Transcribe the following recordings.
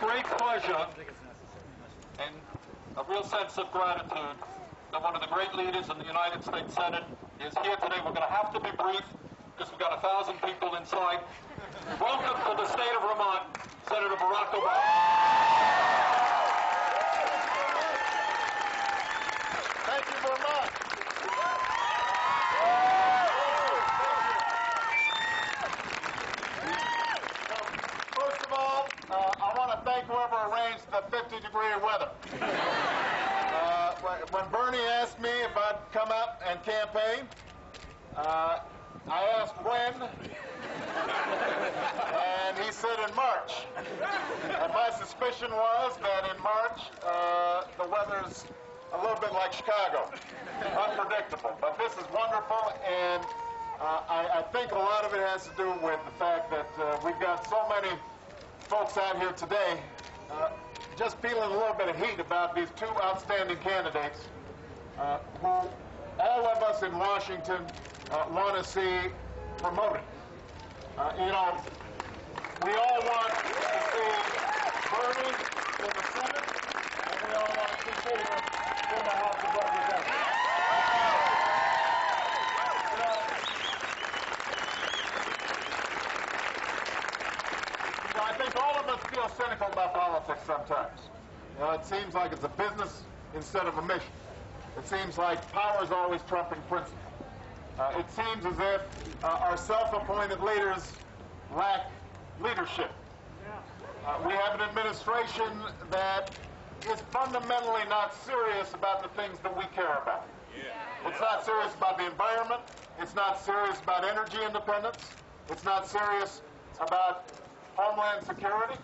great pleasure and a real sense of gratitude that one of the great leaders in the United States Senate is here today. We're going to have to be brief because we've got 1,000 people inside. Welcome to the state of Vermont, Senator Barack Obama. Thank you, Vermont. First of all, I want to thank whoever arranged the 50-degree weather. When Bernie asked me if I'd come out and campaign, I asked when, and he said in March. And my suspicion was that in March, the weather's a little bit like Chicago, unpredictable. But this is wonderful, and I think a lot of it has to do with the fact that we've got so many folks out here today just feeling a little bit of heat about these two outstanding candidates who all of us in Washington want to see promoted. You know, we all want to see Bernie in the Senate, and we all want to see Peter in the House of Representatives. I think all of us feel cynical about politics sometimes. You know, it seems like it's a business instead of a mission. It seems like power is always trumping principle. It seems as if our self-appointed leaders lack leadership. We have an administration that is fundamentally not serious about the things that we care about. It's not serious about the environment. It's not serious about energy independence. It's not serious about homeland security.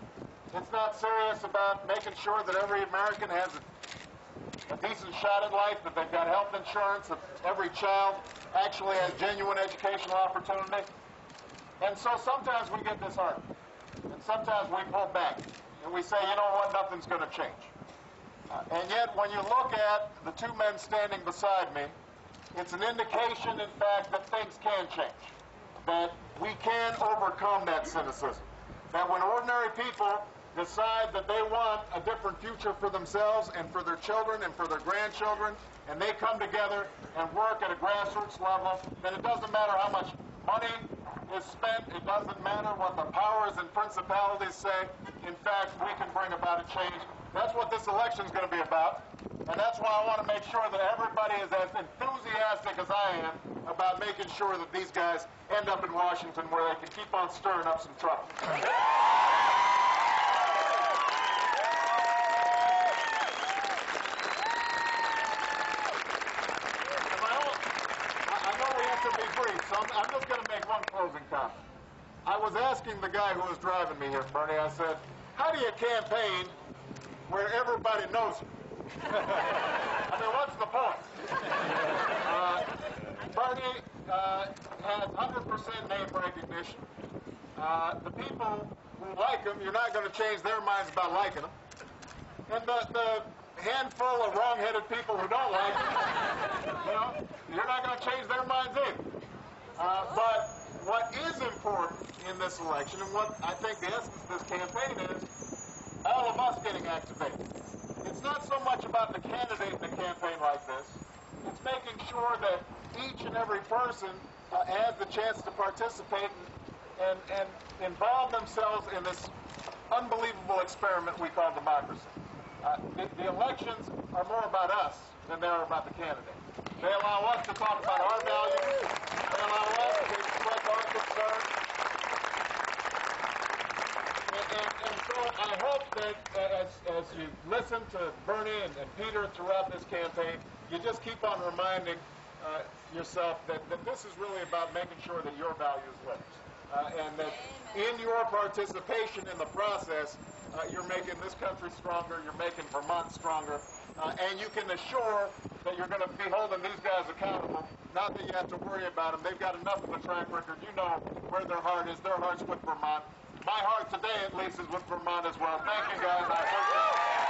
It's not serious about making sure that every American has a decent shot at life, that they've got health insurance, that every child actually has genuine educational opportunity. And so sometimes we get disheartened. And sometimes we pull back. And we say, you know what, nothing's going to change. And yet, when you look at the two men standing beside me, it's an indication, in fact, that things can change. That we can overcome that cynicism. That when ordinary people decide that they want a different future for themselves and for their children and for their grandchildren, and they come together and work at a grassroots level, then it doesn't matter how much money is spent, it doesn't matter what the powers and principalities say. In fact, we can bring about a change. That's what this election is going to be about, and that's why I want to make sure that everybody is as enthusiastic as I am about making sure that these guys end up in Washington where they can keep on stirring up some trouble. So I'm just going to make one closing comment. I was asking the guy who was driving me here, Bernie, I said, how do you campaign where everybody knows you? I mean, what's the point? Bernie has 100% name recognition. The people who like him, you're not going to change their minds about liking him. And the handful of wrong-headed people who don't like him, you know, you're not going to change their minds either. But what is important in this election, and what I think the essence of this campaign is, all of us getting activated. It's not so much about the candidate in a campaign like this. It's making sure that each and every person has the chance to participate and involve themselves in this unbelievable experiment we call democracy. The elections are more about us than they are about the candidate. They allow us to talk about our values. They allow us to express our concerns. And so I hope that as you listen to Bernie and Peter throughout this campaign, you just keep on reminding yourself that this is really about making sure that your values live. And that in your participation in the process, you're making this country stronger, you're making Vermont stronger, and you can assure that you're going to be holding these guys accountable. Not that you have to worry about them. They've got enough of a track record. You know where their heart is. Their heart's with Vermont. My heart today, at least, is with Vermont as well. Thank you, guys. I appreciate it.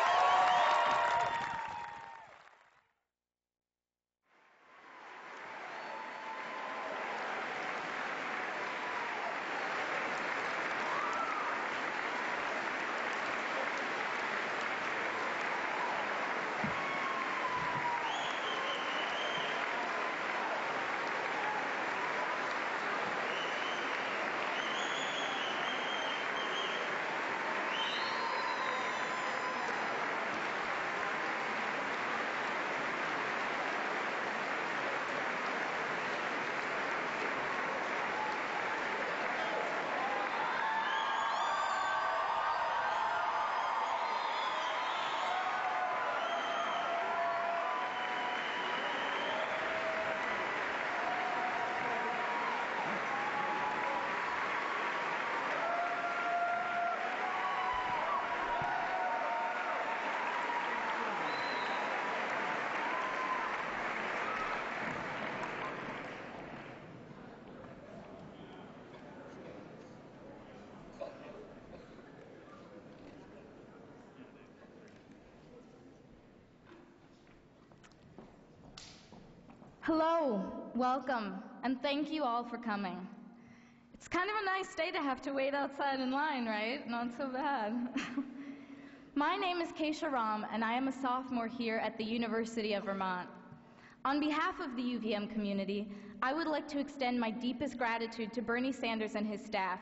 Hello, welcome, and thank you all for coming. It's kind of a nice day to have to wait outside in line, right? Not so bad. My name is Keisha Ram, and I am a sophomore here at the University of Vermont. On behalf of the UVM community, I would like to extend my deepest gratitude to Bernie Sanders and his staff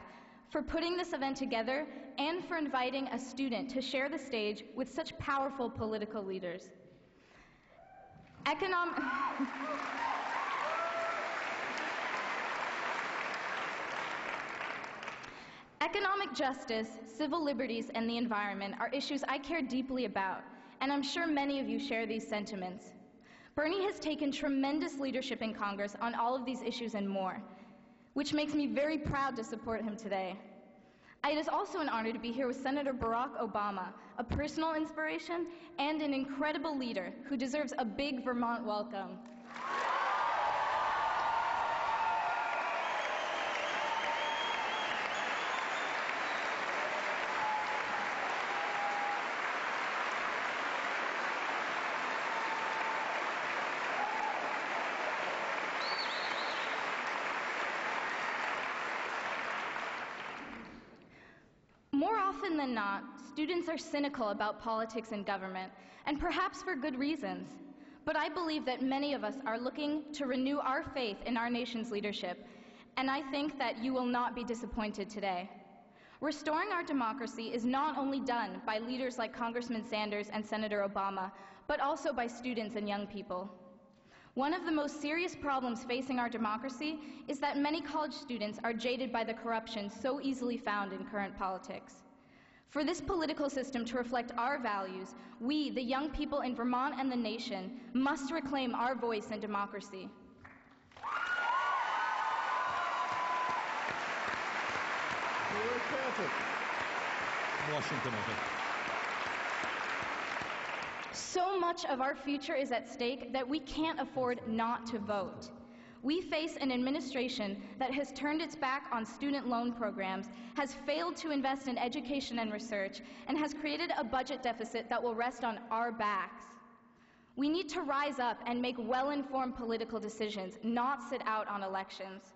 for putting this event together and for inviting a student to share the stage with such powerful political leaders. Economic justice, civil liberties, and the environment are issues I care deeply about, and I'm sure many of you share these sentiments. Bernie has taken tremendous leadership in Congress on all of these issues and more, which makes me very proud to support him today. It is also an honor to be here with Senator Barack Obama, a personal inspiration and an incredible leader who deserves a big Vermont welcome. More often than not, students are cynical about politics and government, and perhaps for good reasons. But I believe that many of us are looking to renew our faith in our nation's leadership, and I think that you will not be disappointed today. Restoring our democracy is not only done by leaders like Congressman Sanders and Senator Obama, but also by students and young people. One of the most serious problems facing our democracy is that many college students are jaded by the corruption so easily found in current politics. For this political system to reflect our values, we, the young people in Vermont and the nation, must reclaim our voice in democracy. Washington, I think. So much of our future is at stake that we can't afford not to vote. We face an administration that has turned its back on student loan programs, has failed to invest in education and research, and has created a budget deficit that will rest on our backs. We need to rise up and make well-informed political decisions, not sit out on elections.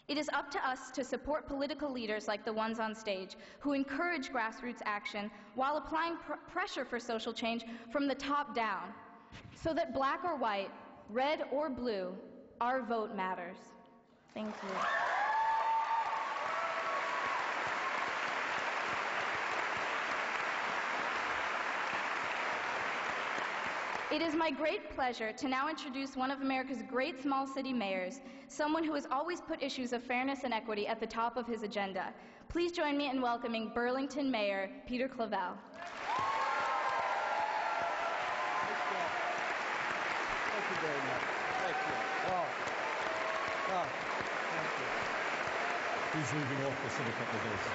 It is up to us to support political leaders like the ones on stage who encourage grassroots action while applying pressure for social change from the top down, so that black or white, red or blue, our vote matters. Thank you. It is my great pleasure to now introduce one of America's great small city mayors, someone who has always put issues of fairness and equity at the top of his agenda. Please join me in welcoming Burlington Mayor Peter Clavelle. Thank you very much. Thank you. Wow. Thank you. He's leaving office in a couple of days.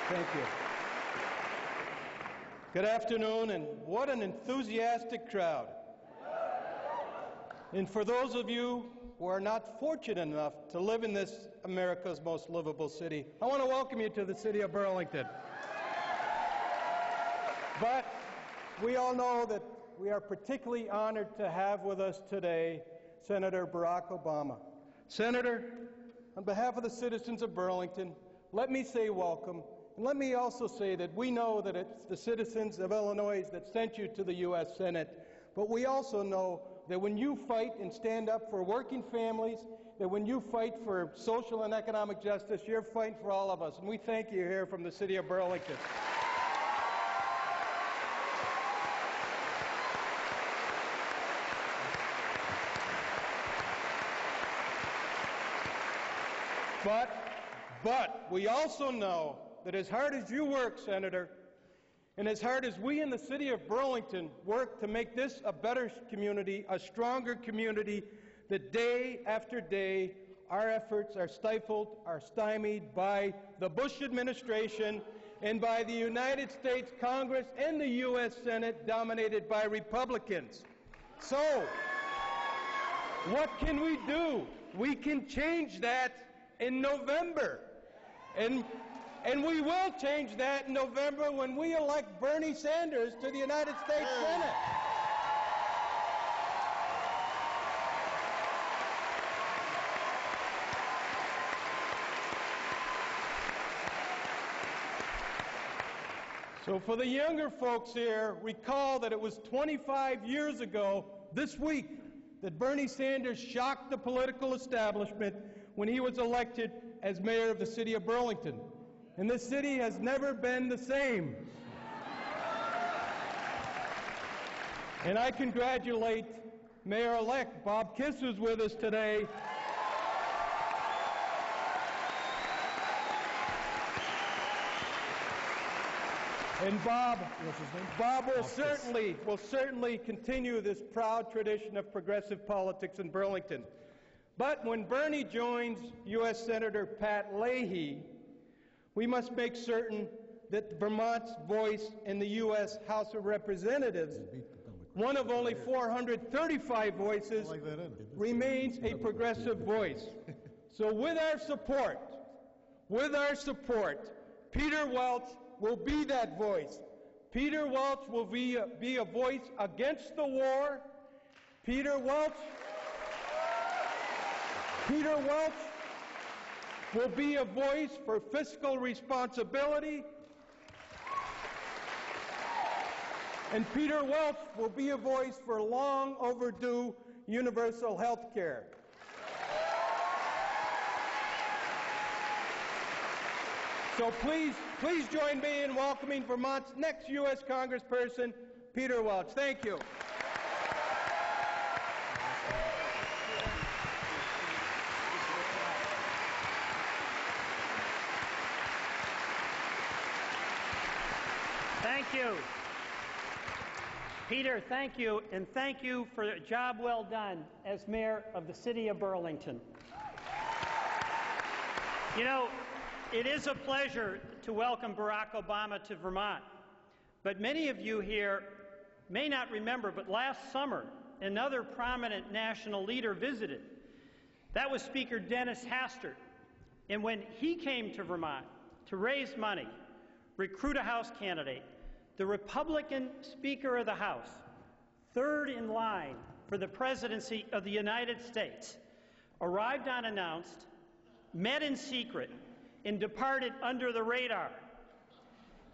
Thank you. Good afternoon, and what an enthusiastic crowd. And for those of you who are not fortunate enough to live in this America's most livable city, I want to welcome you to the city of Burlington. But we all know that we are particularly honored to have with us today Senator Barack Obama. Senator, on behalf of the citizens of Burlington, let me say welcome. And let me also say that we know that it's the citizens of Illinois that sent you to the U.S. Senate, but we also know that when you fight and stand up for working families, that when you fight for social and economic justice, you're fighting for all of us. And we thank you here from the city of Burlington. But we also know that as hard as you work, Senator, and as hard as we in the city of Burlington work to make this a better community, a stronger community, that day after day our efforts are stifled, are stymied by the Bush administration and by the United States Congress and the U.S. Senate dominated by Republicans. So, what can we do? We can change that in November. And we will change that in November when we elect Bernie Sanders to the United States Senate. So for the younger folks here, recall that it was 25 years ago this week that Bernie Sanders shocked the political establishment when he was elected as mayor of the city of Burlington. And this city has never been the same. And I congratulate Mayor-elect Bob Kiss, who's with us today. And Bob will certainly continue this proud tradition of progressive politics in Burlington. But when Bernie joins U.S. Senator Pat Leahy, we must make certain that Vermont's voice in the U.S. House of Representatives, one of only 435 voices, remains a progressive voice. So with our support, Peter Welch will be that voice. Peter Welch will be a voice against the war. Peter Welch will be a voice for fiscal responsibility. And Peter Welch will be a voice for long overdue universal health care. So please join me in welcoming Vermont's next U.S. Congressperson, Peter Welch. Thank you. Thank you. Peter, thank you, and thank you for a job well done as mayor of the city of Burlington. You know, it is a pleasure to welcome Barack Obama to Vermont, but many of you here may not remember, but last summer, another prominent national leader visited. That was Speaker Dennis Hastert, and when he came to Vermont to raise money, recruit a House candidate, the Republican Speaker of the House, third in line for the presidency of the United States, arrived unannounced, met in secret, and departed under the radar.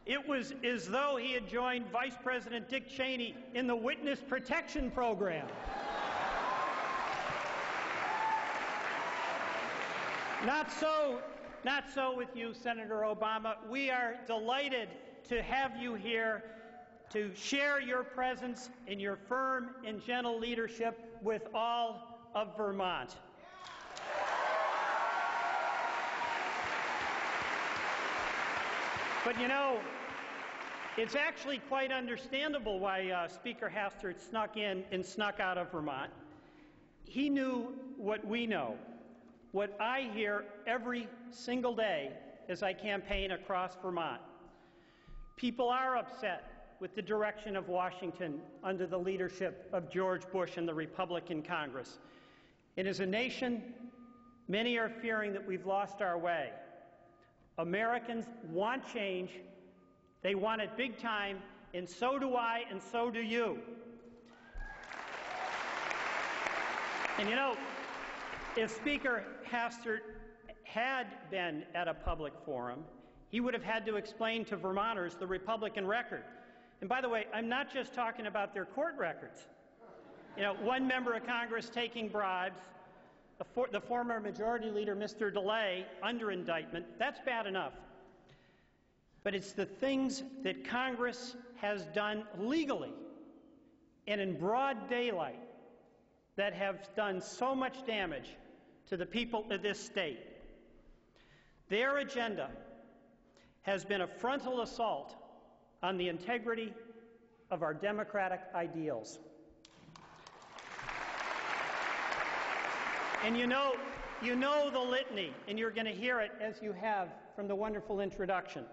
It was as though he had joined Vice President Dick Cheney in the Witness Protection Program. Not so with you, Senator Obama. We are delighted to have you here to share your presence and your firm and gentle leadership with all of Vermont. But you know, it's actually quite understandable why Speaker Hastert snuck in and snuck out of Vermont. He knew what we know, what I hear every single day as I campaign across Vermont. People are upset with the direction of Washington under the leadership of George Bush and the Republican Congress. And as a nation, many are fearing that we've lost our way. Americans want change. They want it big time, and so do I, and so do you. And you know, if Speaker Hastert had been at a public forum, he would have had to explain to Vermonters the Republican record. And by the way, I'm not just talking about their court records. You know, one member of Congress taking bribes, the former majority leader, Mr. DeLay, under indictment, that's bad enough. But it's the things that Congress has done legally and in broad daylight that have done so much damage to the people of this state. Their agenda has been a frontal assault on the integrity of our democratic ideals. And you know the litany, and you're going to hear it as you have from the wonderful introduction.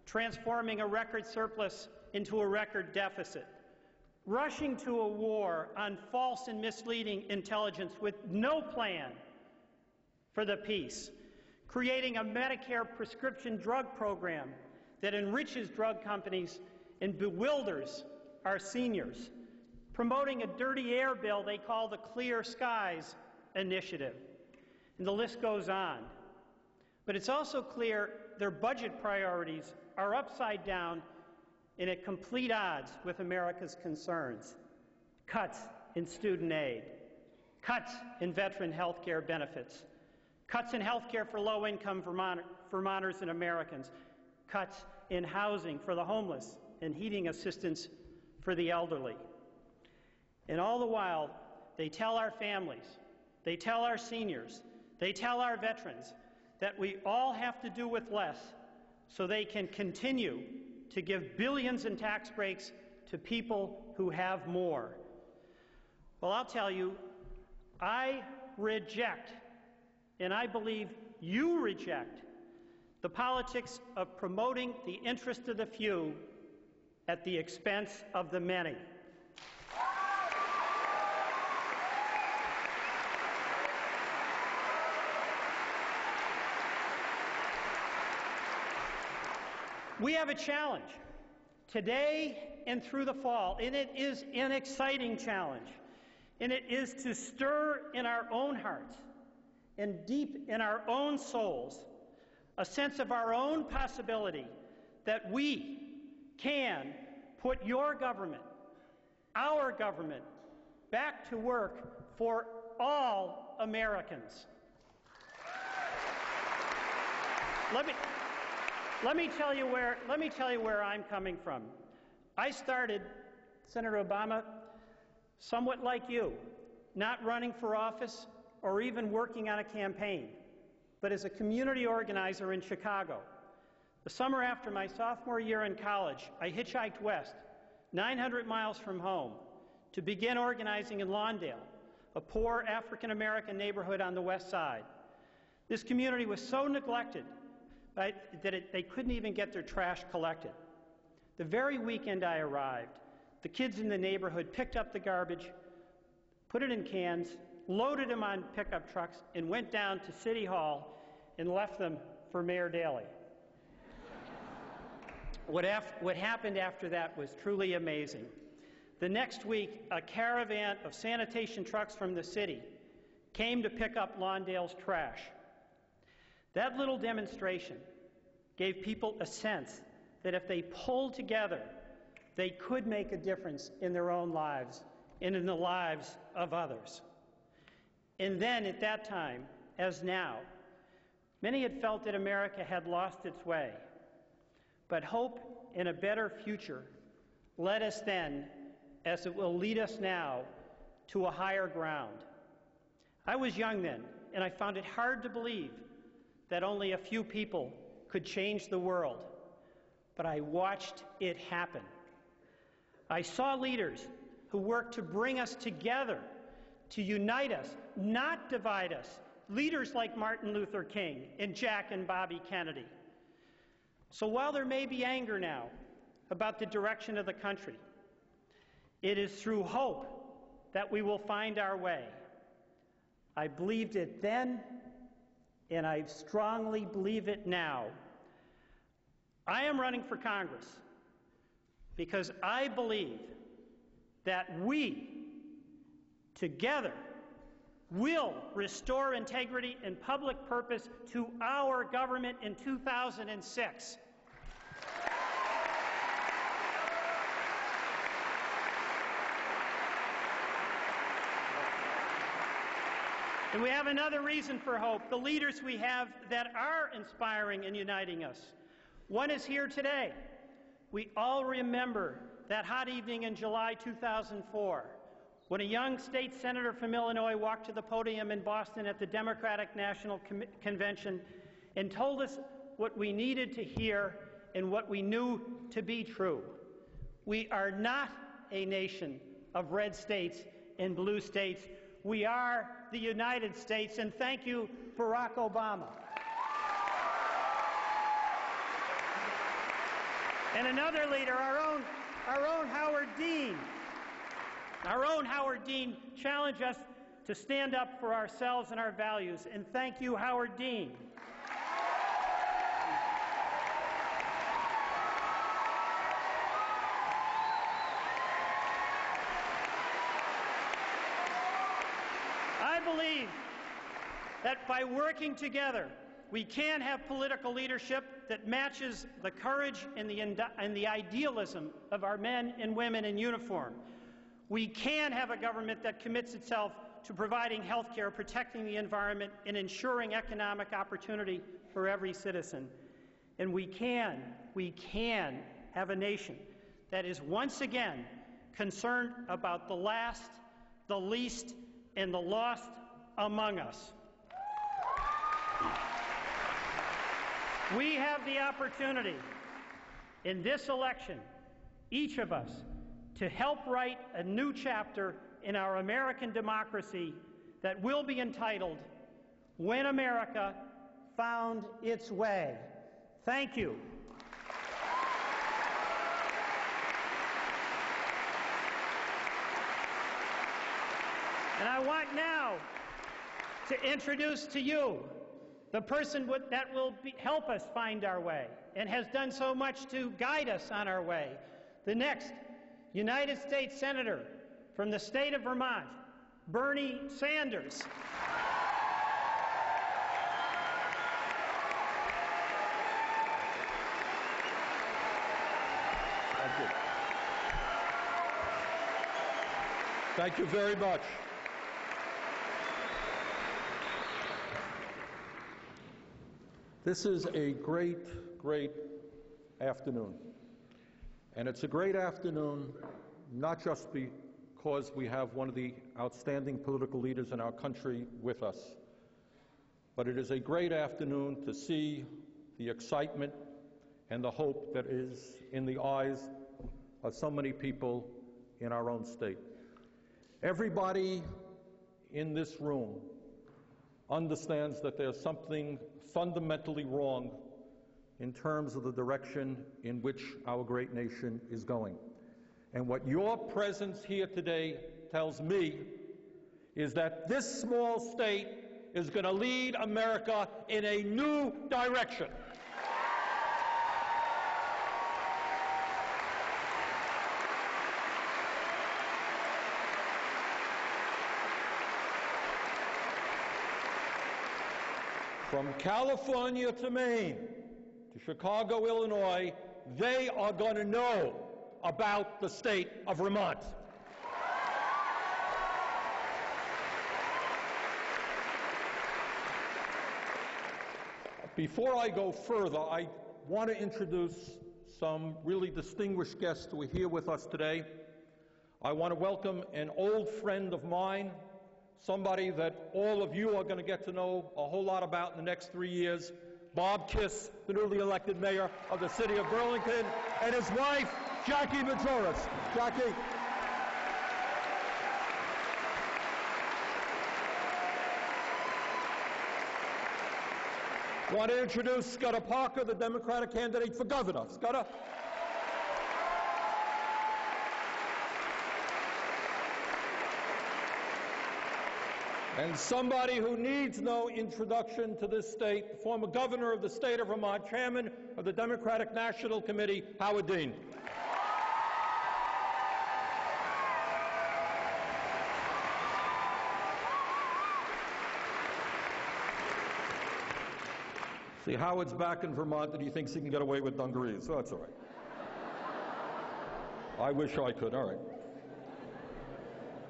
Transforming a record surplus into a record deficit. Rushing to a war on false and misleading intelligence with no plan for the peace. Creating a Medicare prescription drug program that enriches drug companies and bewilders our seniors. Promoting a dirty air bill they call the Clear Skies Initiative. And the list goes on. But it's also clear their budget priorities are upside down and at complete odds with America's concerns. Cuts in student aid, cuts in veteran health care benefits, cuts in health care for low-income Vermonters and Americans, cuts in housing for the homeless and heating assistance for the elderly. And all the while, they tell our families, they tell our seniors, they tell our veterans that we all have to do with less so they can continue to give billions in tax breaks to people who have more. Well, I'll tell you, I reject, and I believe you reject, the politics of promoting the interest of the few at the expense of the many. We have a challenge today and through the fall, and it is an exciting challenge. And it is to stir in our own hearts and deep in our own souls a sense of our own possibility that we can put your government, our government, back to work for all Americans. Let me tell you where I'm coming from. I started, Senator Obama, somewhat like you, not running for office or even working on a campaign, but as a community organizer in Chicago. The summer after my sophomore year in college, I hitchhiked west, 900 miles from home, to begin organizing in Lawndale, a poor African-American neighborhood on the west side. This community was so neglected that they couldn't even get their trash collected. The very weekend I arrived, the kids in the neighborhood picked up the garbage, put it in cans, loaded them on pickup trucks, and went down to City Hall and left them for Mayor Daley. What happened after that was truly amazing. The next week, a caravan of sanitation trucks from the city came to pick up Lawndale's trash. That little demonstration gave people a sense that if they pulled together, they could make a difference in their own lives and in the lives of others. And then at that time, as now, many had felt that America had lost its way. But hope in a better future led us then, as it will lead us now, to a higher ground. I was young then, and I found it hard to believe that only a few people could change the world. But I watched it happen. I saw leaders who worked to bring us together, to unite us, not divide us. Leaders like Martin Luther King and Jack and Bobby Kennedy. So while there may be anger now about the direction of the country, it is through hope that we will find our way. I believed it then, and I strongly believe it now. I am running for Congress because I believe that we, together, will restore integrity and public purpose to our government in 2006. And we have another reason for hope, the leaders we have that are inspiring and uniting us. One is here today. We all remember that hot evening in July 2004, when a young state senator from Illinois walked to the podium in Boston at the Democratic National Convention and told us what we needed to hear and what we knew to be true. We are not a nation of red states and blue states. We are the United States, and thank you, Barack Obama. And another leader, our own Howard Dean. Our own Howard Dean challenged us to stand up for ourselves and our values, and thank you, Howard Dean. I believe that by working together, we can have political leadership that matches the courage and the idealism of our men and women in uniform. We can have a government that commits itself to providing health care, protecting the environment, and ensuring economic opportunity for every citizen. And we can have a nation that is once again concerned about the last, the least, and the lost among us. We have the opportunity in this election, each of us, to help write a new chapter in our American democracy that will be entitled, When America Found Its Way. Thank you. And I want now to introduce to you the person that will help us find our way and has done so much to guide us on our way. The next United States Senator from the state of Vermont, Bernie Sanders. Thank you. Thank you very much. This is a great, great afternoon. And it's a great afternoon not just because we have one of the outstanding political leaders in our country with us, but it is a great afternoon to see the excitement and the hope that is in the eyes of so many people in our own state. Everybody in this room understands that there's something fundamentally wrong in terms of the direction in which our great nation is going. And what your presence here today tells me is that this small state is going to lead America in a new direction. From California to Maine, to Chicago, Illinois, they are going to know about the state of Vermont. Before I go further, I want to introduce some really distinguished guests who are here with us today. I want to welcome an old friend of mine, somebody that all of you are going to get to know a whole lot about in the next 3 years, Bob Kiss, the newly elected mayor of the city of Burlington, and his wife, Jackie Majoris. Jackie. I want to introduce Scudder Parker, the Democratic candidate for governor. Scudder. And somebody who needs no introduction to this state, the former governor of the state of Vermont, chairman of the Democratic National Committee, Howard Dean. See, Howard's back in Vermont and he thinks he can get away with dungarees, so that's all right. I wish I could, all right.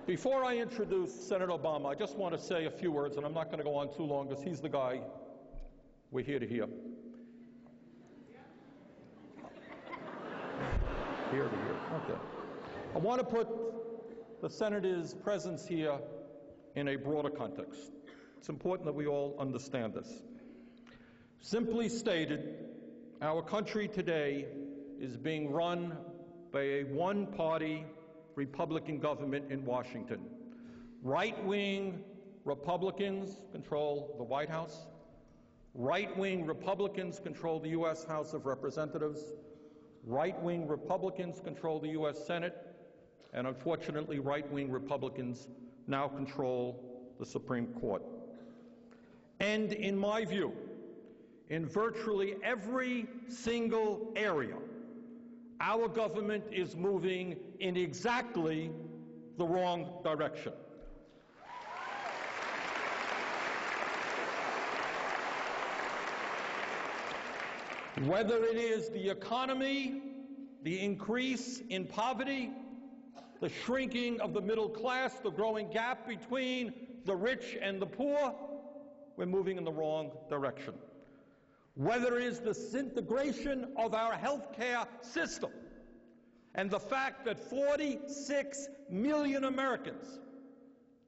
Before I introduce Senator Obama, I just want to say a few words, and I'm not going to go on too long because he's the guy we're here to hear. Here to hear, okay. I want to put the Senator's presence here in a broader context. It's important that we all understand this. Simply stated, our country today is being run by a one-party Republican government in Washington. Right-wing Republicans control the White House. Right-wing Republicans control the U.S. House of Representatives. Right-wing Republicans control the U.S. Senate. And unfortunately, right-wing Republicans now control the Supreme Court. And in my view, in virtually every single area, our government is moving in exactly the wrong direction. Whether it is the economy, the increase in poverty, the shrinking of the middle class, the growing gap between the rich and the poor, we're moving in the wrong direction. Whether it is the disintegration of our health care system and the fact that 46 million Americans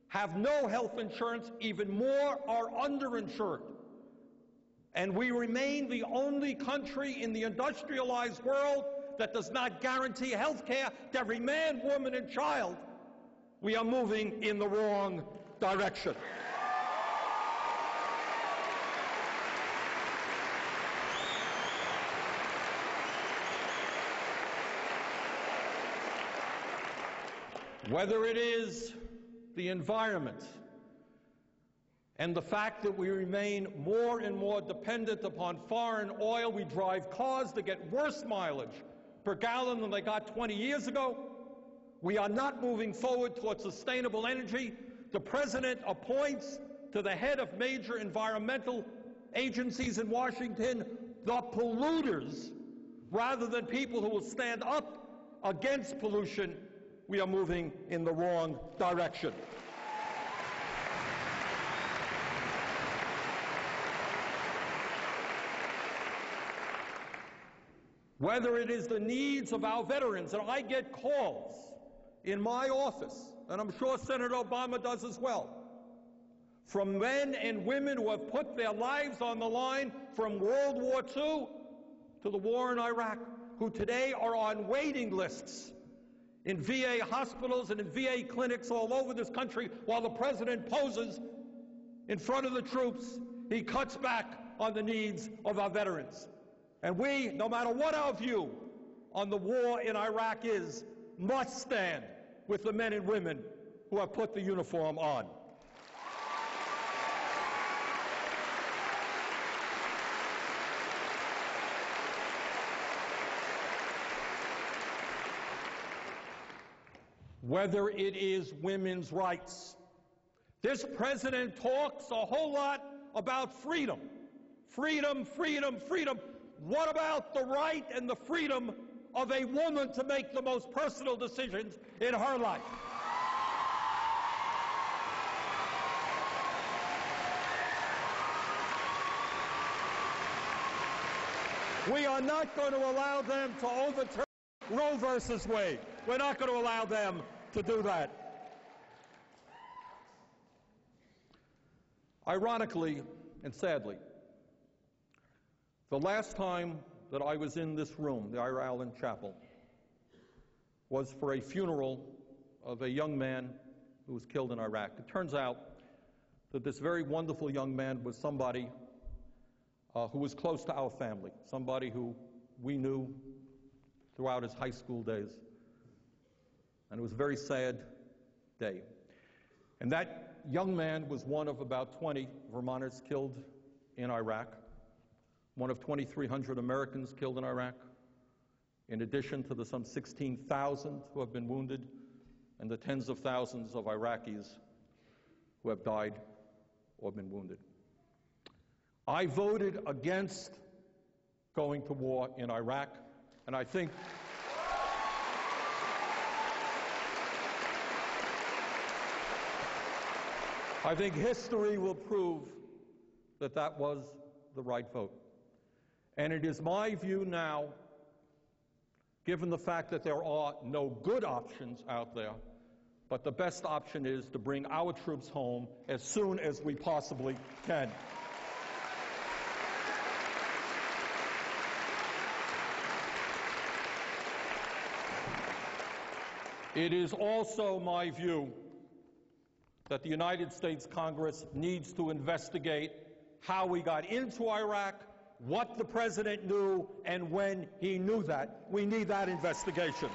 have no health insurance, even more are underinsured. And we remain the only country in the industrialized world that does not guarantee health care to every man, woman, and child. We are moving in the wrong direction. Whether it is the environment and the fact that we remain more and more dependent upon foreign oil, we drive cars that get worse mileage per gallon than they got 20 years ago. We are not moving forward towards sustainable energy. The president appoints to the head of major environmental agencies in Washington the polluters rather than people who will stand up against pollution. We are moving in the wrong direction. Whether it is the needs of our veterans, and I get calls in my office, and I'm sure Senator Obama does as well, from men and women who have put their lives on the line from World War II to the war in Iraq, who today are on waiting lists in VA hospitals and in VA clinics all over this country while the president poses in front of the troops. He cuts back on the needs of our veterans. And we, no matter what our view on the war in Iraq is, must stand with the men and women who have put the uniform on. Whether it is women's rights. This president talks a whole lot about freedom. Freedom, freedom, freedom. What about the right and the freedom of a woman to make the most personal decisions in her life? We are not going to allow them to overturn Roe versus Wade. We're not going to allow them to do that. Ironically and sadly, the last time that I was in this room, the Ira Allen Chapel, was for a funeral of a young man who was killed in Iraq. It turns out that this very wonderful young man was somebody who was close to our family, somebody who we knew throughout his high school days. And it was a very sad day. And that young man was one of about 20 Vermonters killed in Iraq, one of 2,300 Americans killed in Iraq, in addition to the some 16,000 who have been wounded and the tens of thousands of Iraqis who have died or been wounded. I voted against going to war in Iraq, and I think history will prove that that was the right vote. And it is my view now, given the fact that there are no good options out there, but the best option is to bring our troops home as soon as we possibly can. It is also my view that the United States Congress needs to investigate how we got into Iraq, what the president knew, and when he knew that. We need that investigation.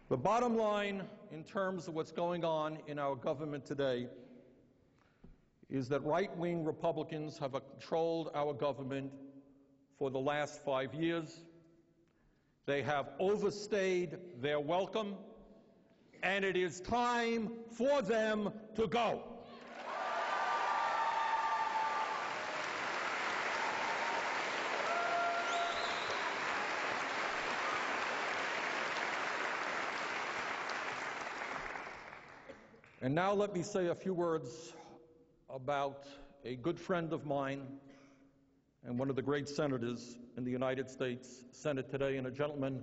The bottom line, in terms of what's going on in our government today, is that right-wing Republicans have controlled our government for the last 5 years. They have overstayed their welcome, and it is time for them to go. And now let me say a few words about a good friend of mine and one of the great senators in the United States Senate today, and a gentleman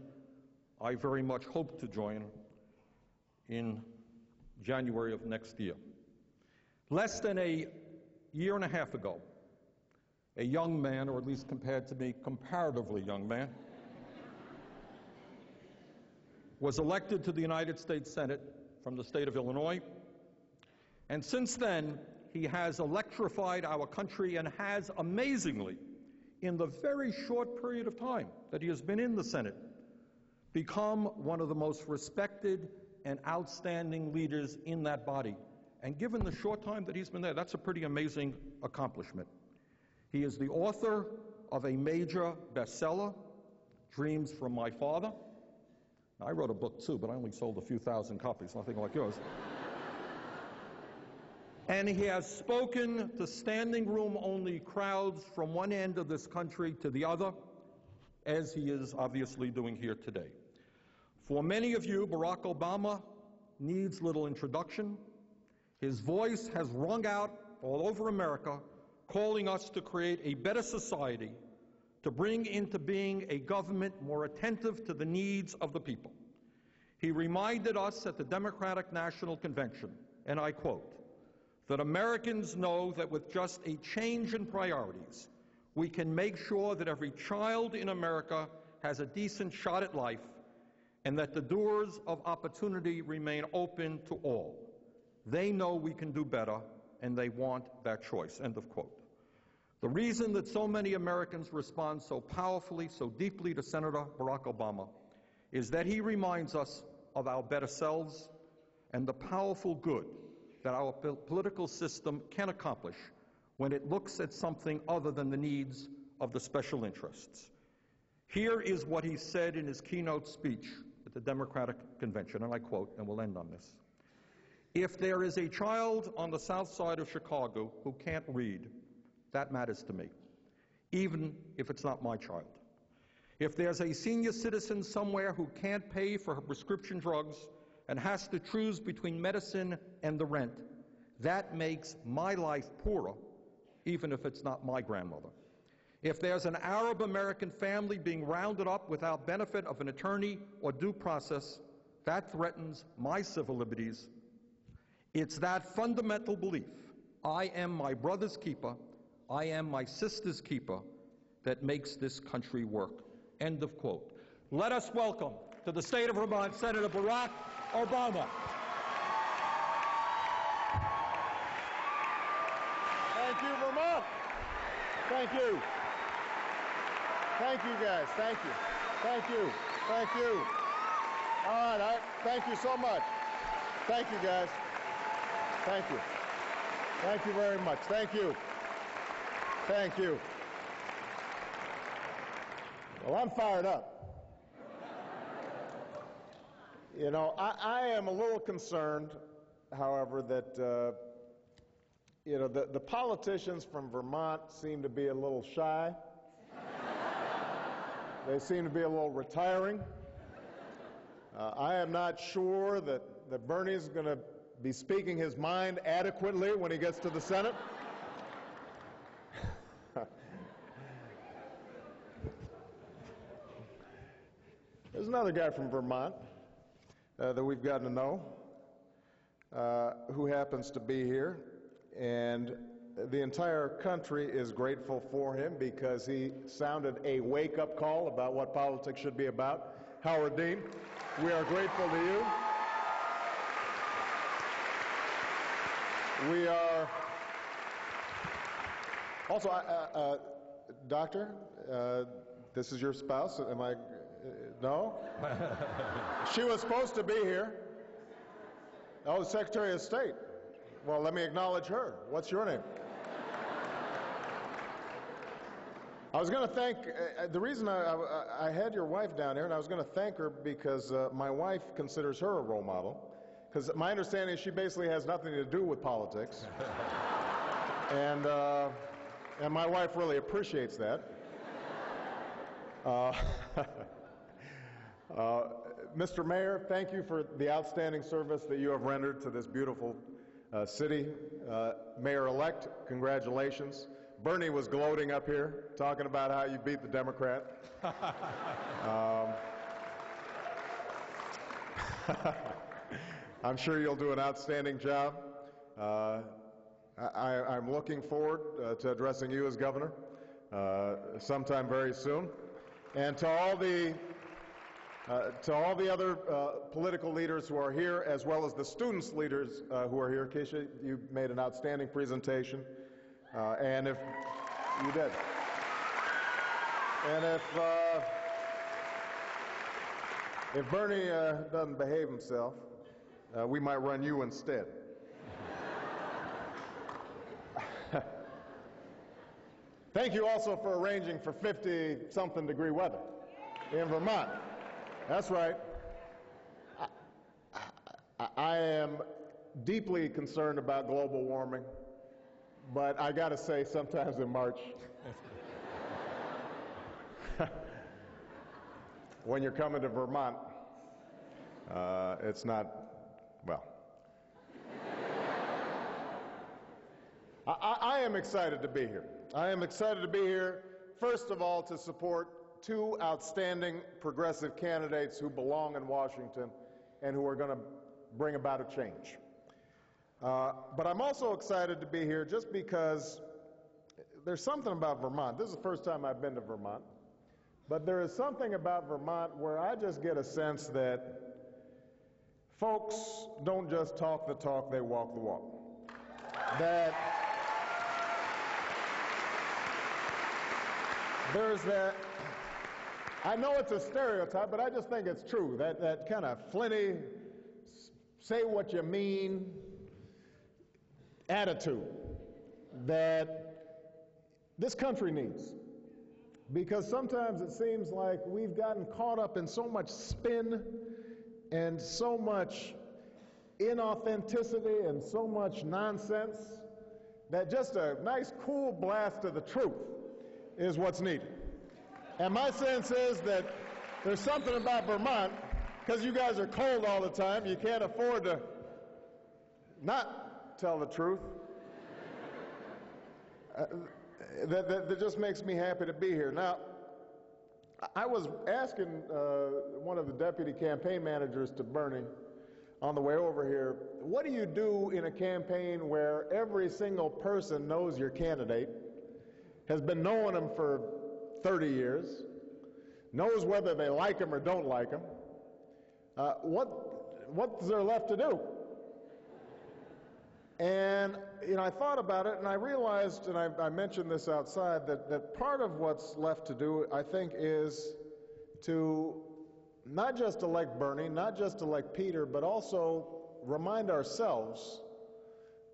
I very much hope to join in January of next year. Less than a year and a half ago, a young man, or at least compared to me, comparatively young man, was elected to the United States Senate from the state of Illinois. And since then, he has electrified our country and has amazingly, in the very short period of time that he has been in the Senate, become one of the most respected and outstanding leaders in that body. And given the short time that he's been there, that's a pretty amazing accomplishment. He is the author of a major bestseller, Dreams from My Father. I wrote a book too, but I only sold a few thousand copies, nothing like yours. And he has spoken to standing room only crowds from one end of this country to the other, as he is obviously doing here today. For many of you, Barack Obama needs little introduction. His voice has rung out all over America, calling us to create a better society, to bring into being a government more attentive to the needs of the people. He reminded us at the Democratic National Convention, and I quote, that Americans know that with just a change in priorities, we can make sure that every child in America has a decent shot at life and that the doors of opportunity remain open to all. They know we can do better, and they want that choice, end of quote. The reason that so many Americans respond so powerfully, so deeply to Senator Barack Obama is that he reminds us of our better selves and the powerful good that our political system can accomplish when it looks at something other than the needs of the special interests. Here is what he said in his keynote speech at the Democratic Convention, and I quote, and we'll end on this. If there is a child on the south side of Chicago who can't read, that matters to me, even if it's not my child. If there's a senior citizen somewhere who can't pay for her prescription drugs and has to choose between medicine and the rent, that makes my life poorer, even if it's not my grandmother. If there's an Arab American family being rounded up without benefit of an attorney or due process, that threatens my civil liberties. It's that fundamental belief, I am my brother's keeper, I am my sister's keeper, that makes this country work. End of quote. Let us welcome to the state of Vermont, Senator Barack Obama. Thank you, Vermont. Thank you. Thank you, guys. Thank you. Thank you. Thank you. All right. Thank you so much. Thank you, guys. Thank you. Thank you very much. Thank you. Thank you. Well, I'm fired up. You know, I am a little concerned, however, that, the politicians from Vermont seem to be a little shy. They seem to be a little retiring. I am not sure that Bernie's going to be speaking his mind adequately when he gets to the Senate. There's another guy from Vermont that we've gotten to know who happens to be here, and the entire country is grateful for him because he sounded a wake-up call about what politics should be about. Howard Dean, we are grateful to you. We are also, Doctor, this is your spouse. Am I? No? She was supposed to be here. Oh, the Secretary of State. Well, let me acknowledge her. What's your name? I was going to thank, the reason I had your wife down here, and I was going to thank her because my wife considers her a role model. Because my understanding is she basically has nothing to do with politics. And my wife really appreciates that. Mr. Mayor, thank you for the outstanding service that you have rendered to this beautiful city. Mayor-elect, congratulations. Bernie was gloating up here, talking about how you beat the Democrat. I'm sure you'll do an outstanding job. I'm looking forward to addressing you as governor sometime very soon. And to all the other political leaders who are here, as well as the students leaders who are here, Keisha, you made an outstanding presentation. And if you did, and if Bernie doesn't behave himself, we might run you instead. Thank you also for arranging for 50-something degree weather in Vermont. That's right. I am deeply concerned about global warming, but I got to say, sometimes in March, when you're coming to Vermont, it's not, well. I am excited to be here. I am excited to be here, first of all, to support two outstanding progressive candidates who belong in Washington and who are going to bring about a change. But I'm also excited to be here just because there's something about Vermont. This is the first time I've been to Vermont. But there is something about Vermont where I just get a sense that folks don't just talk the talk, they walk the walk. That there's that, I know it's a stereotype, but I just think it's true, that kind of flinty, say what you mean attitude that this country needs. Because sometimes it seems like we've gotten caught up in so much spin and so much inauthenticity and so much nonsense that just a nice cool blast of the truth is what's needed. And my sense is that there's something about Vermont, because you guys are cold all the time, you can't afford to not tell the truth. That just makes me happy to be here. Now, I was asking one of the deputy campaign managers to Bernie on the way over here, what do you do in a campaign where every single person knows your candidate, has been knowing him for 30 years, knows whether they like him or don't like him? What's there left to do? And, you know, I thought about it, and I realized, and I mentioned this outside, that part of what's left to do, I think, is to not just elect Bernie, not just elect Peter, but also remind ourselves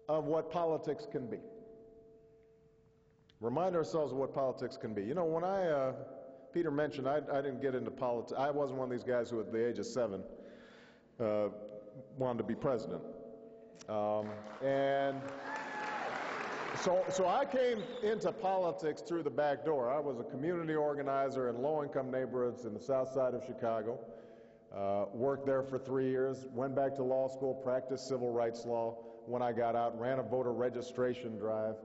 of what politics can be. Remind ourselves of what politics can be. You know, when Peter mentioned I didn't get into politics. I wasn't one of these guys who at the age of 7 wanted to be president. And so I came into politics through the back door. I was a community organizer in low-income neighborhoods in the south side of Chicago. Worked there for 3 years, went back to law school, practiced civil rights law. When I got out, ran a voter registration drive,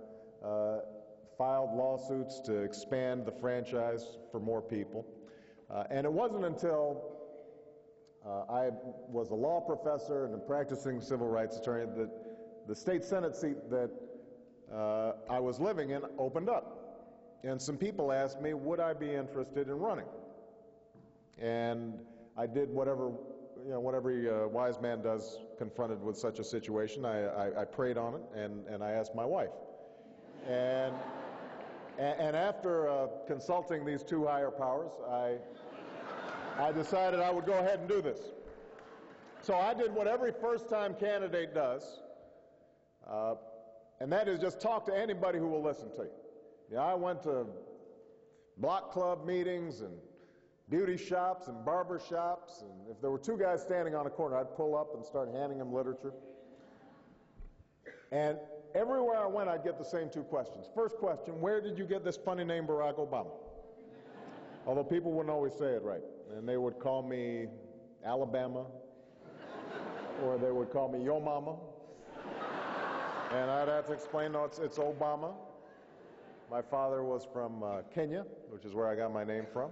filed lawsuits to expand the franchise for more people. And it wasn't until I was a law professor and a practicing civil rights attorney that the state senate seat that I was living in opened up. And some people asked me, would I be interested in running? And I did whatever every wise man does confronted with such a situation. I prayed on it, and I asked my wife. And after consulting these two higher powers, I decided I would go ahead and do this. So I did what every first-time candidate does, and that is just talk to anybody who will listen to you. You know, I went to block club meetings and beauty shops and barber shops, and if there were two guys standing on a corner, I'd pull up and start handing them literature. And everywhere I went, I'd get the same two questions. First question, where did you get this funny name Barack Obama? Although people wouldn't always say it right. And they would call me Alabama, or they would call me Yo Mama. And I'd have to explain, no, it's Obama. My father was from Kenya, which is where I got my name from.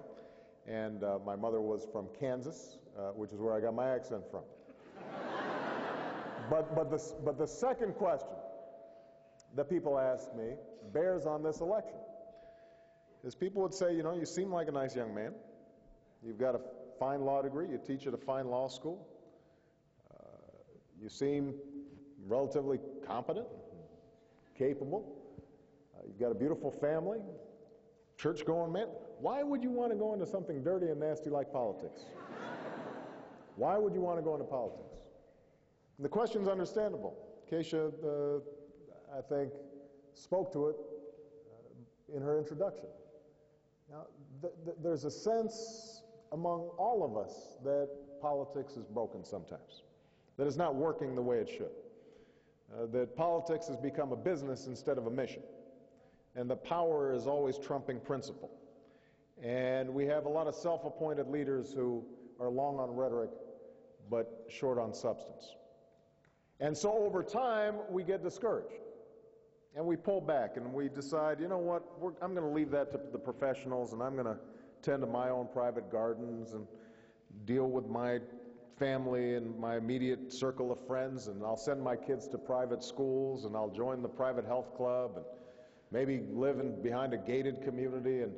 And my mother was from Kansas, which is where I got my accent from. But the second question that people ask me bears on this election. Is people would say, you know, you seem like a nice young man. You've got a fine law degree. You teach at a fine law school. You seem relatively competent, capable. You've got a beautiful family, church-going man. Why would you want to go into something dirty and nasty like politics? Why would you want to go into politics? And the question's understandable. Keisha, I think, spoke to it in her introduction. Now, there's a sense among all of us that politics is broken sometimes, that it's not working the way it should, that politics has become a business instead of a mission, and the power is always trumping principle. And we have a lot of self-appointed leaders who are long on rhetoric but short on substance. And so over time, we get discouraged. And we pull back and we decide, you know what, I'm going to leave that to the professionals, and I'm going to tend to my own private gardens and deal with my family and my immediate circle of friends, and I'll send my kids to private schools, and I'll join the private health club, and maybe live behind a gated community, and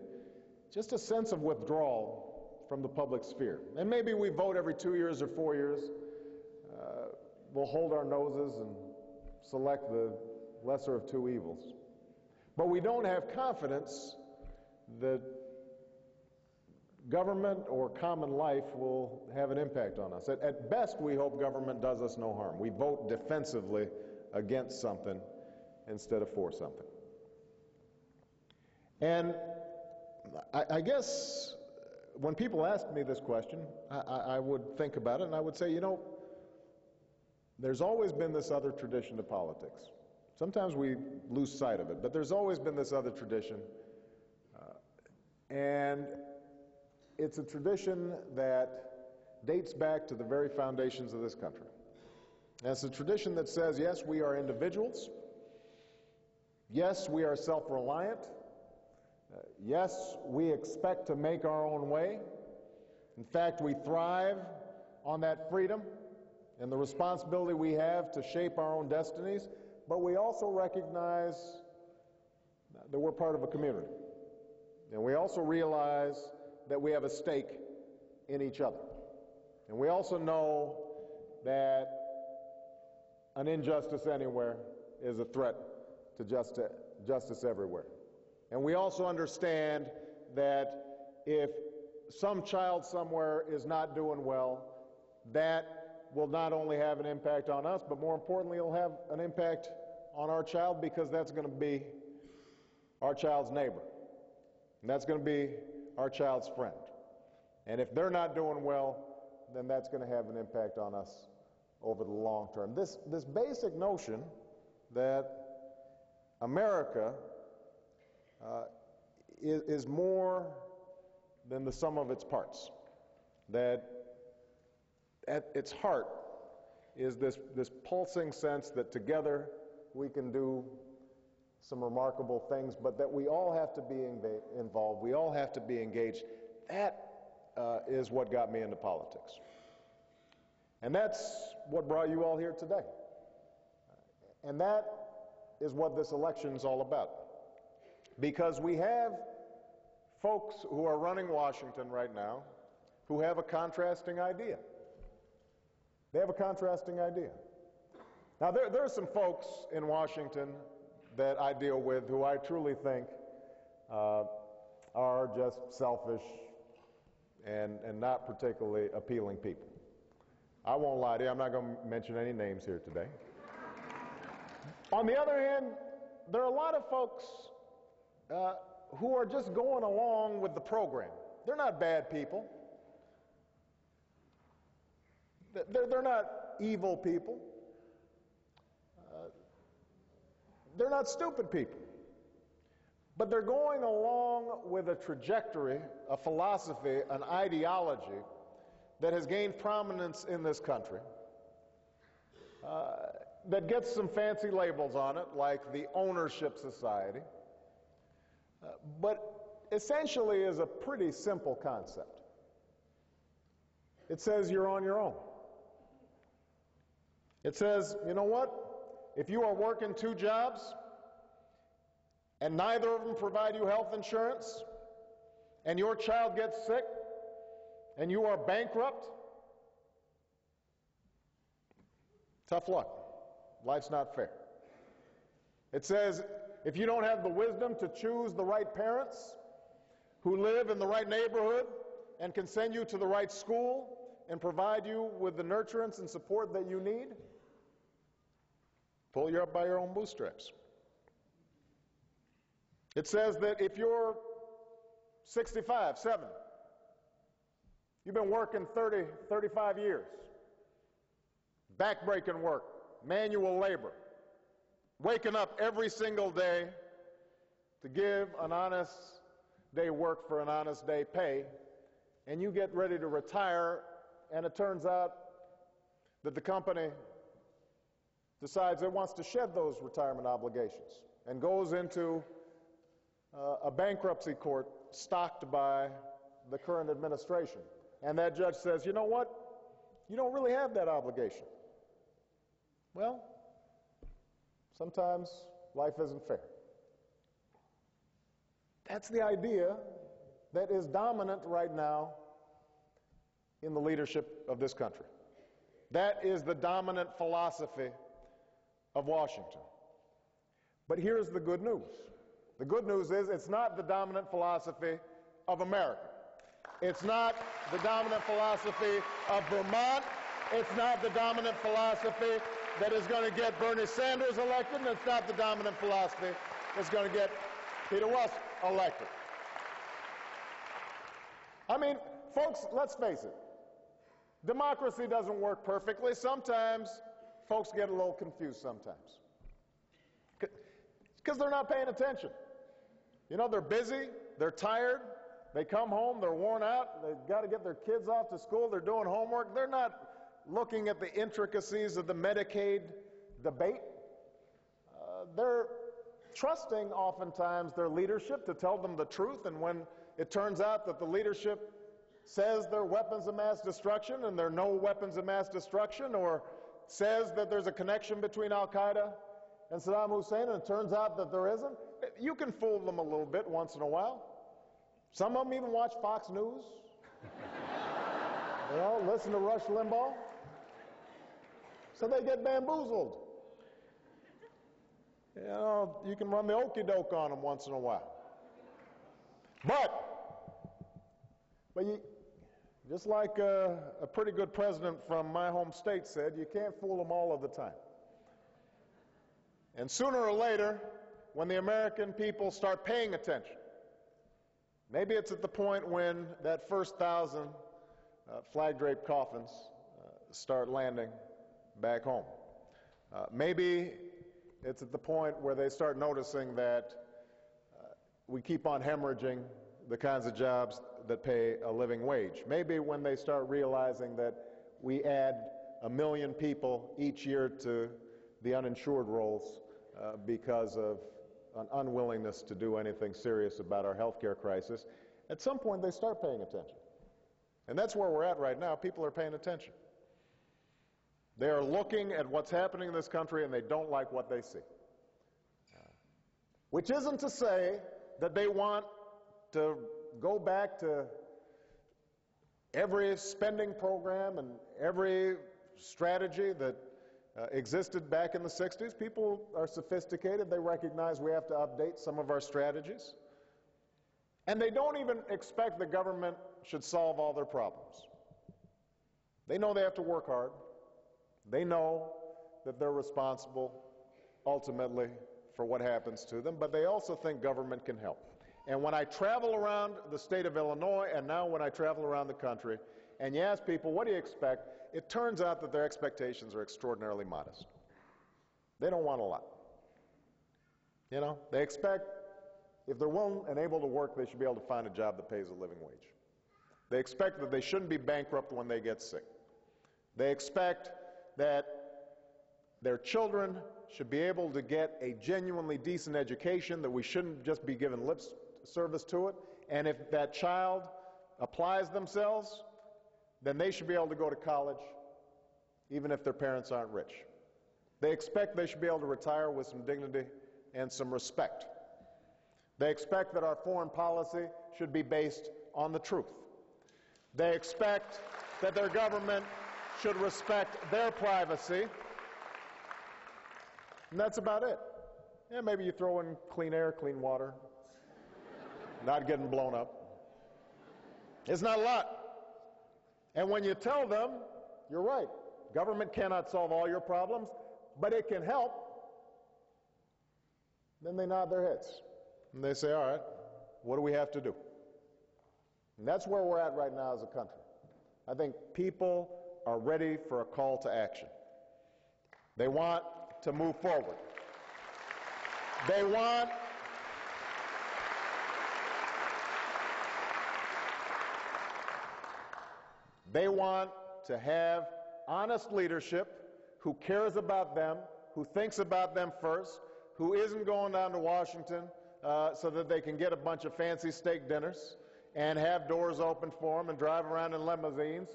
just a sense of withdrawal from the public sphere. And maybe we vote every 2 years or 4 years. We'll hold our noses and select the lesser of two evils. But we don't have confidence that government or common life will have an impact on us. At best, we hope government does us no harm. We vote defensively against something instead of for something. And I guess when people ask me this question, I would think about it and I would say, you know, there's always been this other tradition to politics. Sometimes we lose sight of it, but there's always been this other tradition. And it's a tradition that dates back to the very foundations of this country. And it's a tradition that says, yes, we are individuals. Yes, we are self-reliant. Yes, we expect to make our own way. In fact, we thrive on that freedom and the responsibility we have to shape our own destinies. But we also recognize that we're part of a community. And we also realize that we have a stake in each other. And we also know that an injustice anywhere is a threat to justice everywhere. And we also understand that if some child somewhere is not doing well, that will not only have an impact on us, but more importantly, it'll have an impact on our child, because that's going to be our child's neighbor. And that's going to be our child's friend. And if they're not doing well, then that's going to have an impact on us over the long term. This basic notion that America is more than the sum of its parts, that at its heart is this pulsing sense that together we can do some remarkable things, but that we all have to be involved, we all have to be engaged. That is what got me into politics. And that's what brought you all here today. And that is what this election is all about. Because we have folks who are running Washington right now who have a contrasting idea. They have a contrasting idea. Now, there are some folks in Washington that I deal with who I truly think are just selfish and not particularly appealing people. I won't lie to you, I'm not going to mention any names here today. On the other hand, there are a lot of folks who are just going along with the program. They're not bad people. They're not evil people. They're not stupid people. But they're going along with a trajectory, a philosophy, an ideology that has gained prominence in this country that gets some fancy labels on it, like the Ownership Society, but essentially is a pretty simple concept. It says you're on your own. It says, you know what? If you are working 2 jobs and neither of them provide you health insurance, and your child gets sick, and you are bankrupt, tough luck. Life's not fair. It says if you don't have the wisdom to choose the right parents who live in the right neighborhood and can send you to the right school and provide you with the nurturance and support that you need, pull you up by your own bootstraps. It says that if you're 65, 70, you've been working 30, 35 years, back-breaking work, manual labor, waking up every single day to give an honest day work for an honest day pay, and you get ready to retire, and it turns out that the company decides it wants to shed those retirement obligations and goes into a bankruptcy court stocked by the current administration. And that judge says, you know what? You don't really have that obligation. Well, sometimes life isn't fair. That's the idea that is dominant right now in the leadership of this country. That is the dominant philosophy of Washington. But here's the good news. The good news is it's not the dominant philosophy of America. It's not the dominant philosophy of Vermont. It's not the dominant philosophy that is going to get Bernie Sanders elected, and it's not the dominant philosophy that's going to get Peter West elected. I mean, folks, let's face it. Democracy doesn't work perfectly. Sometimes folks get a little confused sometimes because they're not paying attention. You know, they're busy, they're tired, they come home, they're worn out, they've got to get their kids off to school, they're doing homework, they're not looking at the intricacies of the Medicaid debate. They're trusting oftentimes their leadership to tell them the truth, and when it turns out that the leadership says they're weapons of mass destruction and there are no weapons of mass destruction, or says that there's a connection between Al-Qaeda and Saddam Hussein, and it turns out that there isn't, you can fool them a little bit once in a while. Some of them even watch Fox News. You know, listen to Rush Limbaugh. So they get bamboozled. You know, you can run the okey-doke on them once in a while. But you, just like a pretty good president from my home state said, you can't fool them all of the time. And sooner or later, when the American people start paying attention, maybe it's at the point when that first 1,000 flag-draped coffins start landing back home. Maybe it's at the point where they start noticing that we keep on hemorrhaging the kinds of jobs that pay a living wage. Maybe when they start realizing that we add 1 million people each year to the uninsured rolls because of an unwillingness to do anything serious about our health care crisis. At some point they start paying attention. And that's where we're at right now. People are paying attention. They are looking at what's happening in this country and they don't like what they see. Which isn't to say that they want to go back to every spending program and every strategy that existed back in the 60s. People are sophisticated. They recognize we have to update some of our strategies. And they don't even expect the government should solve all their problems. They know they have to work hard. They know that they're responsible ultimately for what happens to them, but they also think government can help. And when I travel around the state of Illinois, and now when I travel around the country, and you ask people, what do you expect? It turns out that their expectations are extraordinarily modest. They don't want a lot. You know, they expect if they're willing and able to work, they should be able to find a job that pays a living wage. They expect that they shouldn't be bankrupt when they get sick. They expect that their children should be able to get a genuinely decent education, that we shouldn't just be giving lip service to it. And if that child applies themselves, then they should be able to go to college, even if their parents aren't rich. They expect they should be able to retire with some dignity and some respect. They expect that our foreign policy should be based on the truth. They expect that their government should respect their privacy. And that's about it. Yeah, maybe you throw in clean air, clean water, not getting blown up. It's not a lot. And when you tell them, you're right, government cannot solve all your problems, but it can help, then they nod their heads. And they say, all right, what do we have to do? And that's where we're at right now as a country. I think people are ready for a call to action. They want to move forward. They want to have honest leadership who cares about them, who thinks about them first, who isn't going down to Washington so that they can get a bunch of fancy steak dinners and have doors open for them and drive around in limousines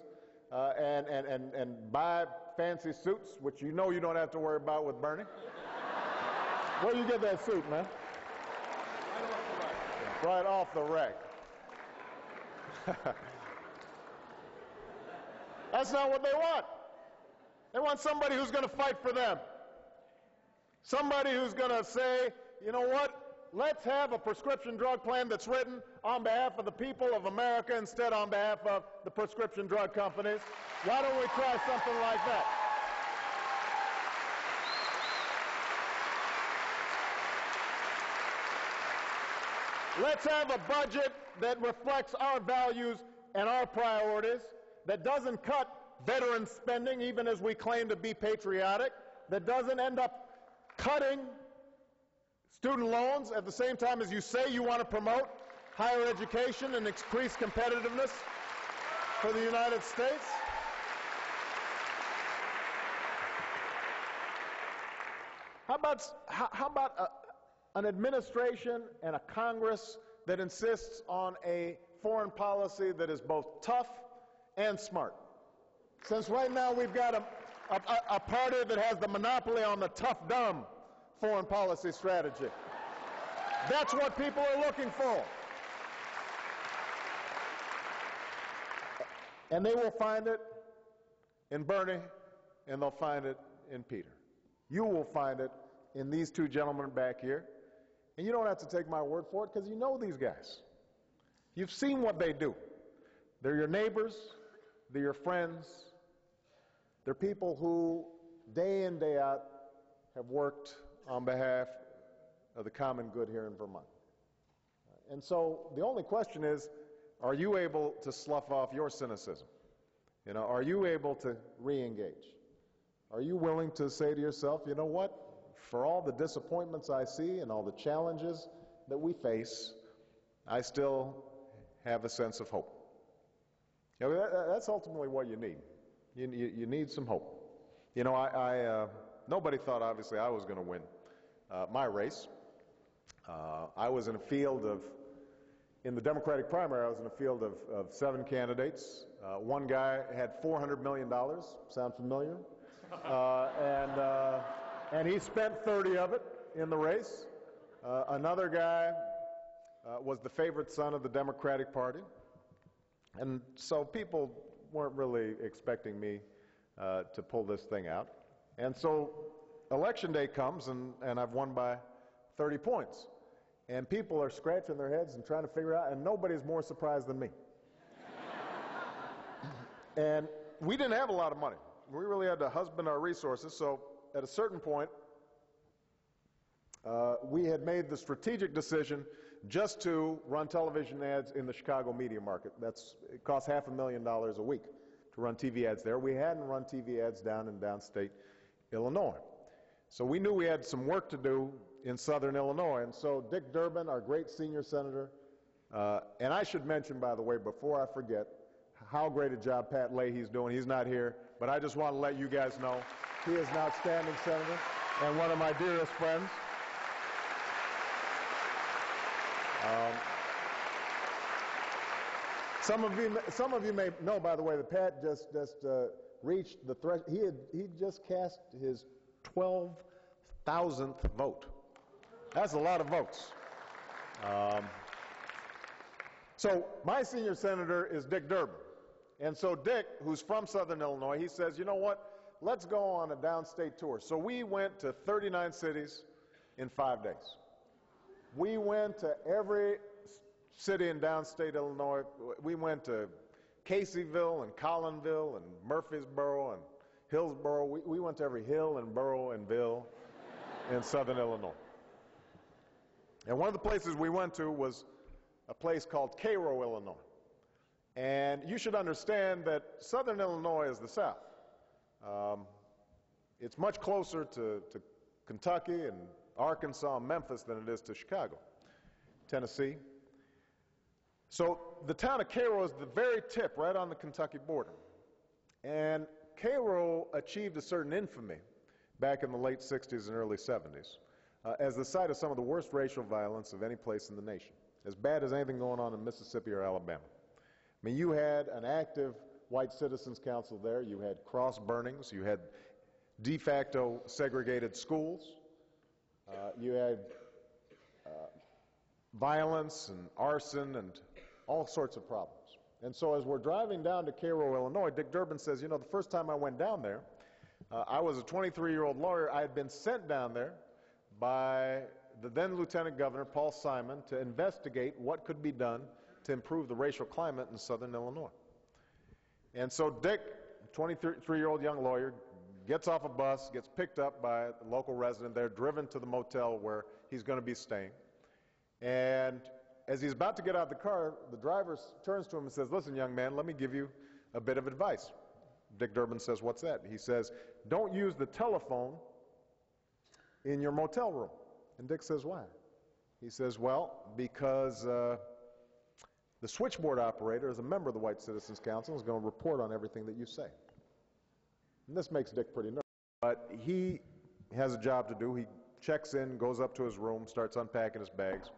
and buy fancy suits, which you know you don't have to worry about with Bernie. Where do you get that suit, man? Right off the rack. That's not what they want. They want somebody who's going to fight for them. Somebody who's going to say, you know what, let's have a prescription drug plan that's written on behalf of the people of America instead on behalf of the prescription drug companies. Why don't we try something like that? Let's have a budget that reflects our values and our priorities, that doesn't cut veteran spending even as we claim to be patriotic, that doesn't end up cutting student loans at the same time as you say you want to promote higher education and increase competitiveness for the United States. How about an administration and a Congress that insists on a foreign policy that is both tough and smart? Since right now we've got a party that has the monopoly on the tough, dumb foreign policy strategy. That's what people are looking for. And they will find it in Bernie, and they'll find it in Peter. You will find it in these two gentlemen back here. And you don't have to take my word for it, because you know these guys. You've seen what they do. They're your neighbors. They're your friends. They're people who, day in, day out, have worked on behalf of the common good here in Vermont. And so the only question is, are you able to slough off your cynicism? You know, are you able to re-engage? Are you willing to say to yourself, you know what? For all the disappointments I see and all the challenges that we face, I still have a sense of hope. You know, that's ultimately what you need. You need some hope. You know, nobody thought, obviously, I was going to win my race. I was in a field of, in the Democratic primary, I was in a field of 7 candidates. One guy had $400 million. Sound familiar? And he spent 30 of it in the race. Another guy was the favorite son of the Democratic Party. And so people weren't really expecting me to pull this thing out. And so election day comes, and I've won by 30 points. And people are scratching their heads and trying to figure out, and nobody's more surprised than me. And we didn't have a lot of money. We really had to husband our resources. So at a certain point, we had made the strategic decision just to run television ads in the Chicago media market. It costs $500,000 a week to run TV ads there. We hadn't run TV ads down in downstate Illinois. So we knew we had some work to do in southern Illinois. And so Dick Durbin, our great senior senator, and I should mention, by the way, before I forget, how great a job Pat Leahy's doing. He's not here, but I just want to let you guys know he is an outstanding senator and one of my dearest friends. Some of you may know, by the way, that Pat just reached the threshold. He just cast his 12,000th vote. That's a lot of votes. So my senior senator is Dick Durbin. And so Dick, who's from Southern Illinois, he says, you know what, let's go on a downstate tour. So we went to 39 cities in 5 days. We went to every city in downstate Illinois. We went to Caseyville and Collinville and Murfreesboro and Hillsboro. We went to every hill and borough and ville in Southern Illinois. And one of the places we went to was a place called Cairo, Illinois. And you should understand that Southern Illinois is the South. It's much closer to Kentucky and Arkansas and Memphis than it is to Chicago, Tennessee. So the town of Cairo is the very tip, right on the Kentucky border. And Cairo achieved a certain infamy back in the late 60s and early 70s as the site of some of the worst racial violence of any place in the nation, as bad as anything going on in Mississippi or Alabama. I mean, you had an active white citizens council there. You had cross burnings. You had de facto segregated schools. You had violence and arson and all sorts of problems. And so as we're driving down to Cairo, Illinois, Dick Durbin says, you know, the first time I went down there, I was a 23-year-old lawyer. I had been sent down there by the then Lieutenant Governor, Paul Simon, to investigate what could be done to improve the racial climate in Southern Illinois. And so Dick, 23-year-old young lawyer, gets off a bus, gets picked up by a local resident there, driven to the motel where he's going to be staying. And as he's about to get out of the car, the driver turns to him and says, listen, young man, let me give you a bit of advice. Dick Durbin says, what's that? He says, don't use the telephone in your motel room. And Dick says, why? He says, well, because the switchboard operator is a member of the White Citizens Council and is going to report on everything that you say. And this makes Dick pretty nervous. But he has a job to do. He checks in, goes up to his room, starts unpacking his bags.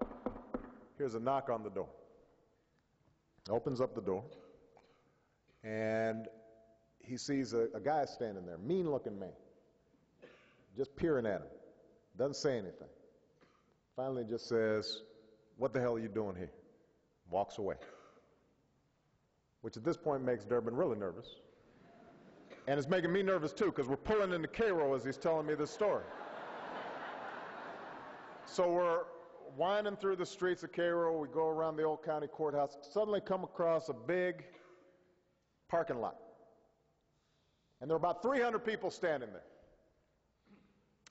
Here's a knock on the door. Opens up the door, and he sees a guy standing there, mean-looking man, just peering at him. Doesn't say anything. Finally just says, what the hell are you doing here? Walks away. Which at this point makes Durbin really nervous. And it's making me nervous too, because we're pulling into Cairo as he's telling me this story. So we're winding through the streets of Cairo. We go around the old county courthouse, suddenly come across a big parking lot. And there are about 300 people standing there.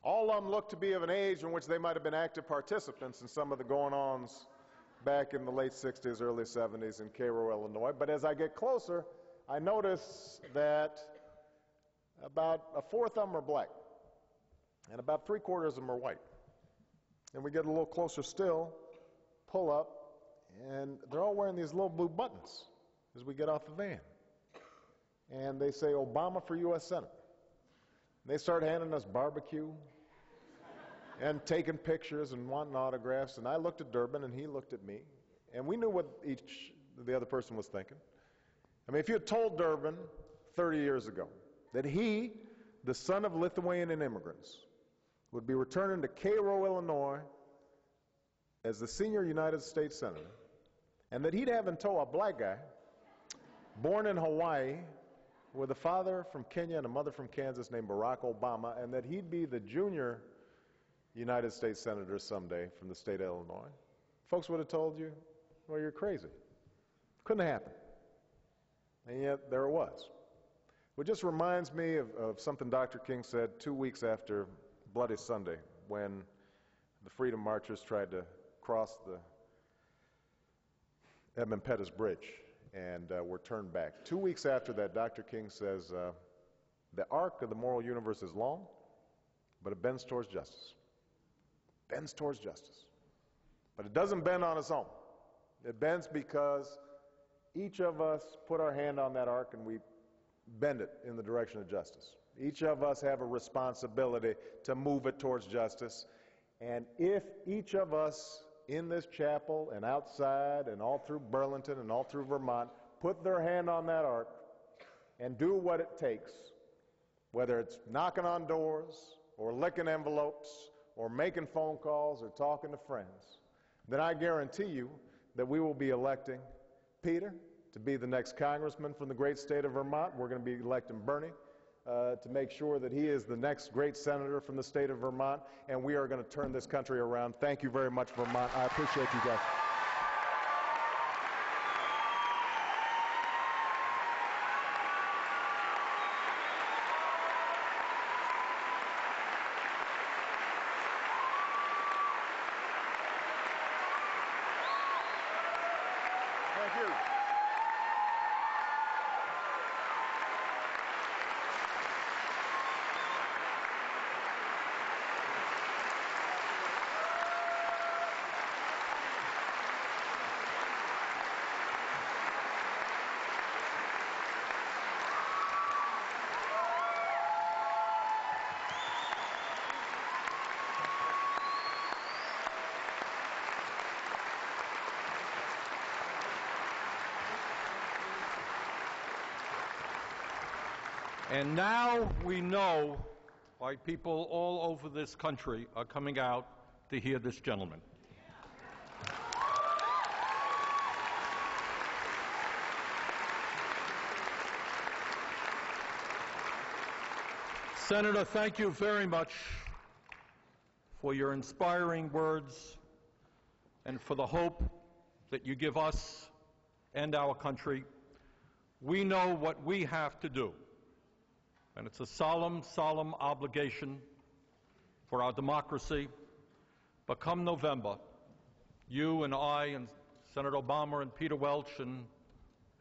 All of them look to be of an age in which they might have been active participants in some of the going-ons back in the late 60s, early 70s in Cairo, Illinois. But as I get closer, I notice that about a fourth of them are black, and about 3/4 of them are white. And we get a little closer still, pull up, and they're all wearing these little blue buttons as we get off the van. And they say, Obama for U.S. Senate. They start handing us barbecue and taking pictures and wanting autographs. And I looked at Durbin, and he looked at me. And we knew what the other person was thinking. I mean, if you had told Durbin 30 years ago that he, the son of Lithuanian immigrants, would be returning to Cairo, Illinois as the senior United States Senator, and that he'd have in tow a black guy born in Hawaii with a father from Kenya and a mother from Kansas named Barack Obama, and that he'd be the junior United States Senator someday from the state of Illinois, folks would have told you, well, you're crazy. Couldn't have happened. And yet, there it was. It just reminds me of something Dr. King said 2 weeks after Bloody Sunday, when the Freedom Marchers tried to cross the Edmund Pettus Bridge and were turned back. 2 weeks after that, Dr. King says, the arc of the moral universe is long, but it bends towards justice. Bends towards justice. But it doesn't bend on its own. It bends because each of us put our hand on that arc and we bend it in the direction of justice. Each of us have a responsibility to move it towards justice. And if each of us in this chapel and outside and all through Burlington and all through Vermont put their hand on that arc and do what it takes, whether it's knocking on doors or licking envelopes or making phone calls or talking to friends, then I guarantee you that we will be electing Peter to be the next congressman from the great state of Vermont. We're going to be electing Bernie to make sure that he is the next great senator from the state of Vermont, and we are going to turn this country around. Thank you very much, Vermont. I appreciate you guys. Thank you. And now we know why people all over this country are coming out to hear this gentleman. Senator, thank you very much for your inspiring words and for the hope that you give us and our country. We know what we have to do. And it's a solemn, solemn obligation for our democracy. But come November, you and I and Senator Obama and Peter Welch and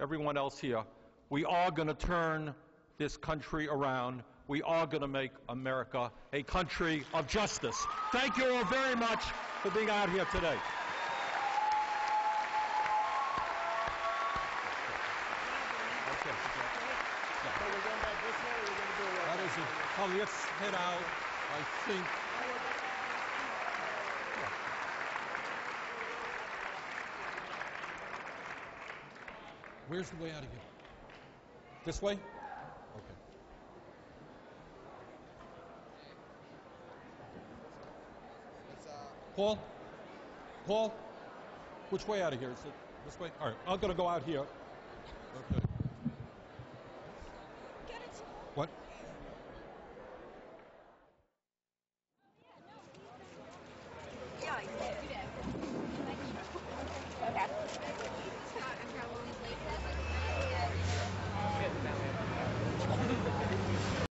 everyone else here, we are going to turn this country around. We are going to make America a country of justice. Thank you all very much for being out here today. Oh, let's head out, I think. Where's the way out of here? This way? Okay. Paul? Which way out of here? Is it this way? All right, I'm going to go out here.